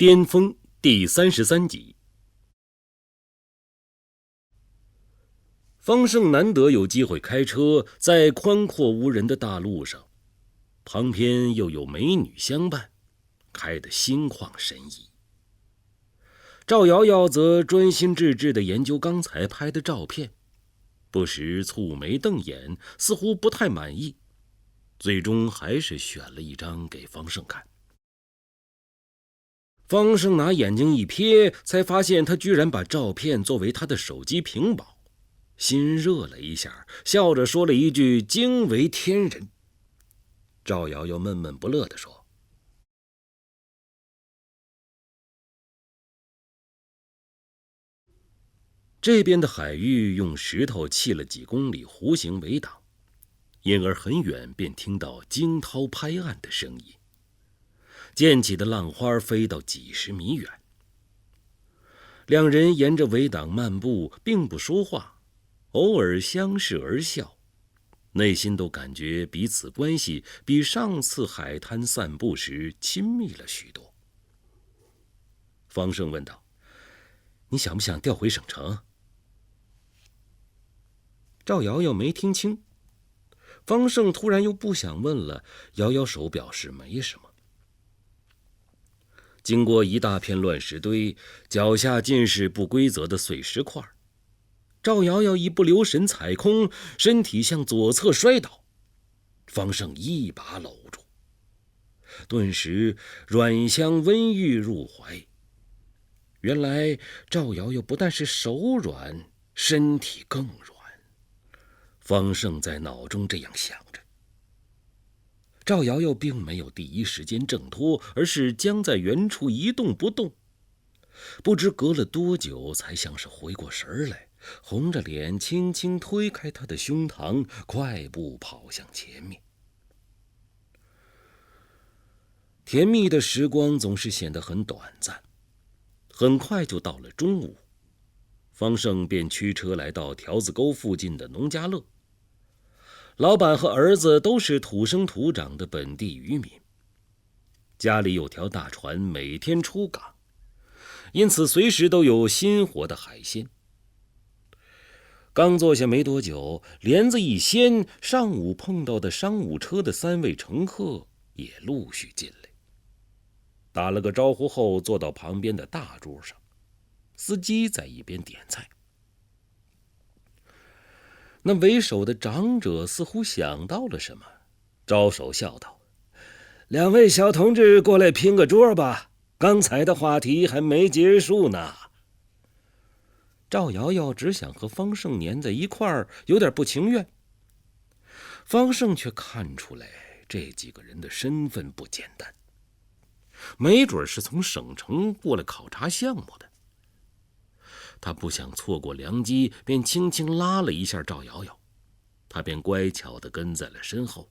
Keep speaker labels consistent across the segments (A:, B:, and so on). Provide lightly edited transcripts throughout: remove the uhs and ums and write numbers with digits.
A: 巅峰第33集。方胜难得有机会开车在宽阔无人的大路上，旁边又有美女相伴，开得心旷神怡。赵瑶瑶则专心致志地研究刚才拍的照片，不时蹙眉瞪眼，似乎不太满意，最终还是选了一张给方胜看。方胜拿眼睛一瞥，才发现他居然把照片作为他的手机屏保，心热了一下，笑着说了一句惊为天人。赵瑶瑶闷闷不乐地说：这边的海域用石头砌了几公里弧形围挡，因而很远便听到惊涛拍岸的声音，溅起的浪花飞到几十米远。两人沿着围挡漫步，并不说话，偶尔相视而笑，内心都感觉彼此关系比上次海滩散步时亲密了许多。方胜问道：你想不想调回省城？赵瑶瑶没听清，方胜突然又不想问了，摇摇手表示没什么。经过一大片乱石堆，脚下尽是不规则的碎石块。赵瑶瑶一不留神踩空，身体向左侧摔倒，方胜一把搂住，顿时软香温郁入怀。原来赵瑶瑶不但是手软，身体更软。方胜在脑中这样想着。赵瑶瑶并没有第一时间挣脱，而是僵在原处一动不动。不知隔了多久，才像是回过神来，红着脸轻轻推开他的胸膛，快步跑向前面。甜蜜的时光总是显得很短暂，很快就到了中午，方胜便驱车来到条子沟附近的农家乐。老板和儿子都是土生土长的本地渔民，家里有条大船，每天出港，因此随时都有新活的海鲜。刚坐下没多久，帘子一掀，上午碰到的商务车的3位乘客也陆续进来。打了个招呼后，坐到旁边的大桌上，司机在一边点菜。那为首的长者似乎想到了什么，招手笑道：两位小同志过来拼个桌吧，刚才的话题还没结束呢。赵瑶瑶只想和方胜粘在一块儿，有点不情愿。方胜却看出来这几个人的身份不简单，没准是从省城过来考察项目的。他不想错过良机，便轻轻拉了一下赵瑶瑶，他便乖巧地跟在了身后。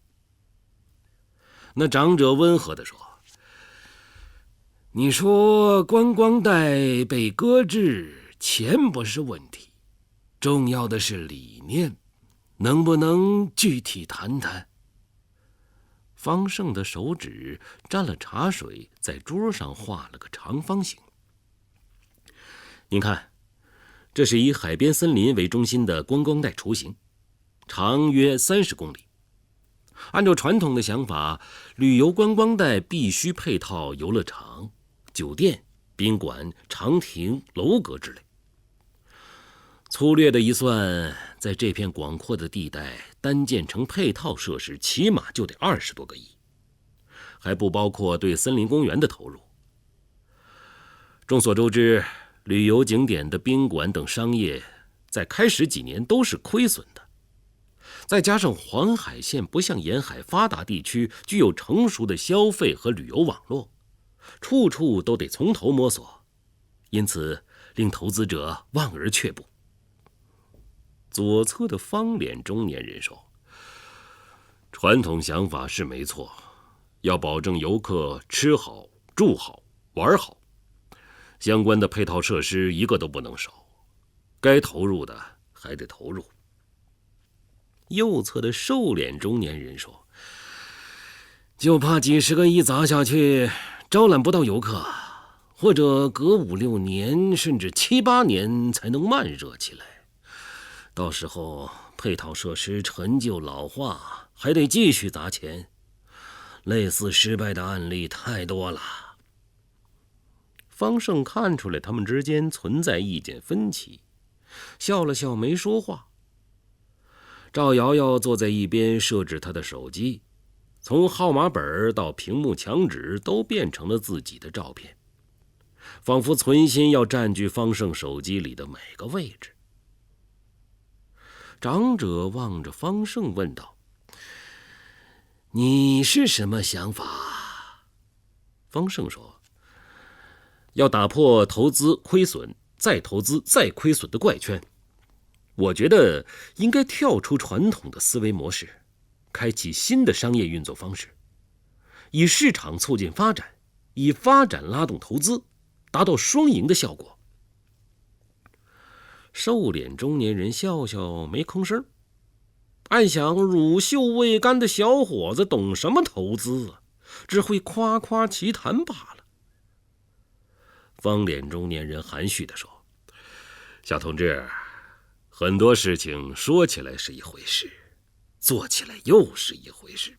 A: 那长者温和地说：你说观光带被搁置，钱不是问题，重要的是理念，能不能具体谈谈？方胜的手指沾了茶水，在桌上画了个长方形。您看，这是以海边森林为中心的观光带雏形，长约30公里。按照传统的想法，旅游观光带必须配套游乐场、酒店、宾馆、长亭、楼阁之类。粗略的一算，在这片广阔的地带，单建成配套设施起码就得20多个亿，还不包括对森林公园的投入。众所周知，旅游景点的宾馆等商业在开始几年都是亏损的，再加上黄海县不像沿海发达地区具有成熟的消费和旅游网络，处处都得从头摸索，因此令投资者望而却步。左侧的方脸中年人说：传统想法是没错，要保证游客吃好、住好、玩好，相关的配套设施一个都不能少，该投入的还得投入。右侧的瘦脸中年人说：就怕几10个亿砸下去，招揽不到游客，或者隔5、6年甚至7、8年才能慢热起来。到时候配套设施陈旧老化，还得继续砸钱。类似失败的案例太多了。方胜看出来他们之间存在意见分歧，笑了笑没说话。赵瑶瑶坐在一边设置她的手机，从号码本到屏幕墙纸都变成了自己的照片，仿佛存心要占据方胜手机里的每个位置。长者望着方胜问道：“你是什么想法？”方胜说：“要打破投资亏损再投资再亏损的怪圈。我觉得应该跳出传统的思维模式，开启新的商业运作方式，以市场促进发展，以发展拉动投资，达到双赢的效果。”瘦脸中年人笑笑没吭声，暗想乳臭未干的小伙子懂什么投资啊，只会夸夸其谈罢了。方脸中年人含蓄地说：“小同志，很多事情说起来是一回事，做起来又是一回事。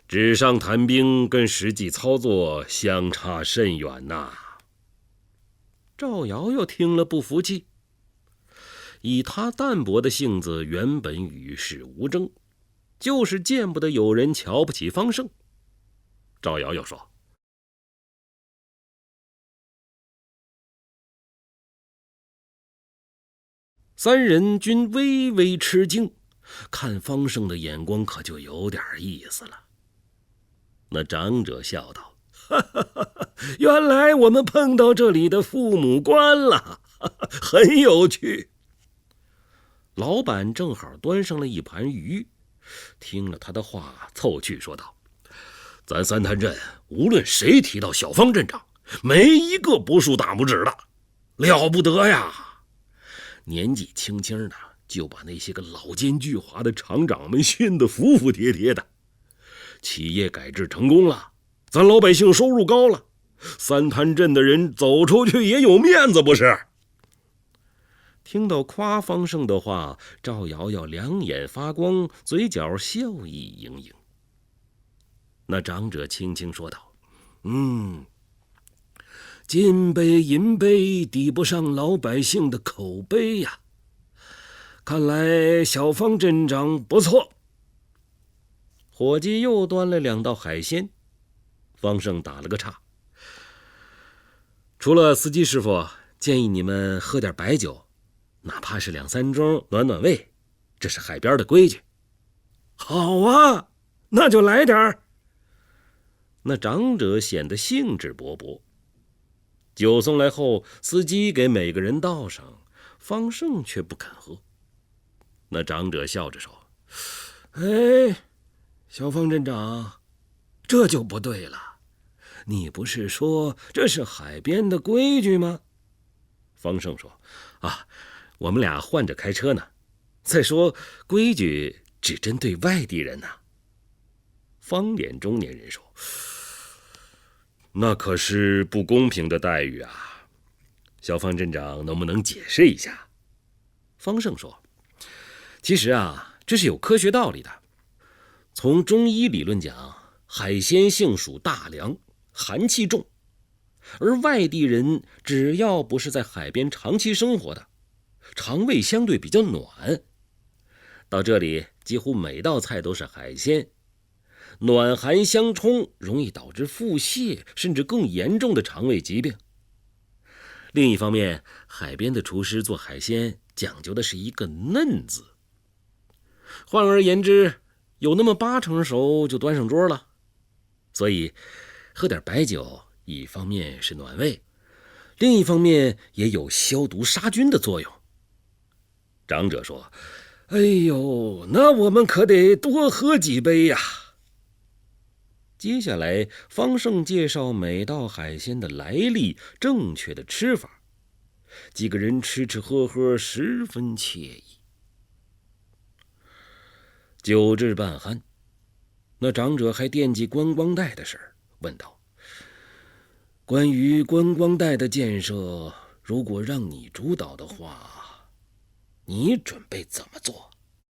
A: 纸上谈兵跟实际操作相差甚远呐。”赵瑶瑶听了不服气，以他淡泊的性子，原本与世无争，就是见不得有人瞧不起方胜。赵瑶瑶说：“三人均微微吃惊，看方胜的眼光可就有点意思了。那长者笑道：“原来我们碰到这里的父母官了，很有趣。”老板正好端上了一盘鱼，听了他的话，凑趣说道：“咱三潭镇无论谁提到小方镇长，没一个不竖大拇指的，了不得呀！年纪轻轻的就把那些个老奸巨猾的厂长们训得服服帖帖的。企业改制成功了，咱老百姓收入高了，三潭镇的人走出去也有面子，不是？”听到夸方胜的话，赵瑶瑶两眼发光，嘴角笑意盈盈。那长者轻轻说道：“金杯银杯抵不上老百姓的口碑呀。看来小方镇长不错。”伙计又端了2道海鲜，方胜打了个岔：“除了司机师傅，建议你们喝点白酒，哪怕是2、3盅暖暖胃，这是海边的规矩。”“好啊，那就来点儿。”那长者显得兴致勃勃。酒送来后，司机给每个人倒上，方胜却不肯喝。那长者笑着说：“哎，小方镇长，这就不对了。你不是说这是海边的规矩吗？”方胜说：“啊，我们俩换着开车呢。再说规矩只针对外地人呢。”方脸中年人说：“那可是不公平的待遇啊！小方镇长能不能解释一下？”方胜说：“其实啊，这是有科学道理的。从中医理论讲，海鲜性属大凉，寒气重，而外地人只要不是在海边长期生活的，肠胃相对比较暖。到这里几乎每道菜都是海鲜，暖寒相冲，容易导致腹泻甚至更严重的肠胃疾病。另一方面，海边的厨师做海鲜讲究的是一个嫩字，换而言之，有那么80%熟就端上桌了。所以喝点白酒，一方面是暖胃，另一方面也有消毒杀菌的作用。”长者说：“哎呦，那我们可得多喝几杯呀。”接下来，方胜介绍每道海鲜的来历、正确的吃法，几个人吃吃喝喝，十分惬意。酒至半酣，那长者还惦记观光带的事儿，问道：“关于观光带的建设，如果让你主导的话，你准备怎么做？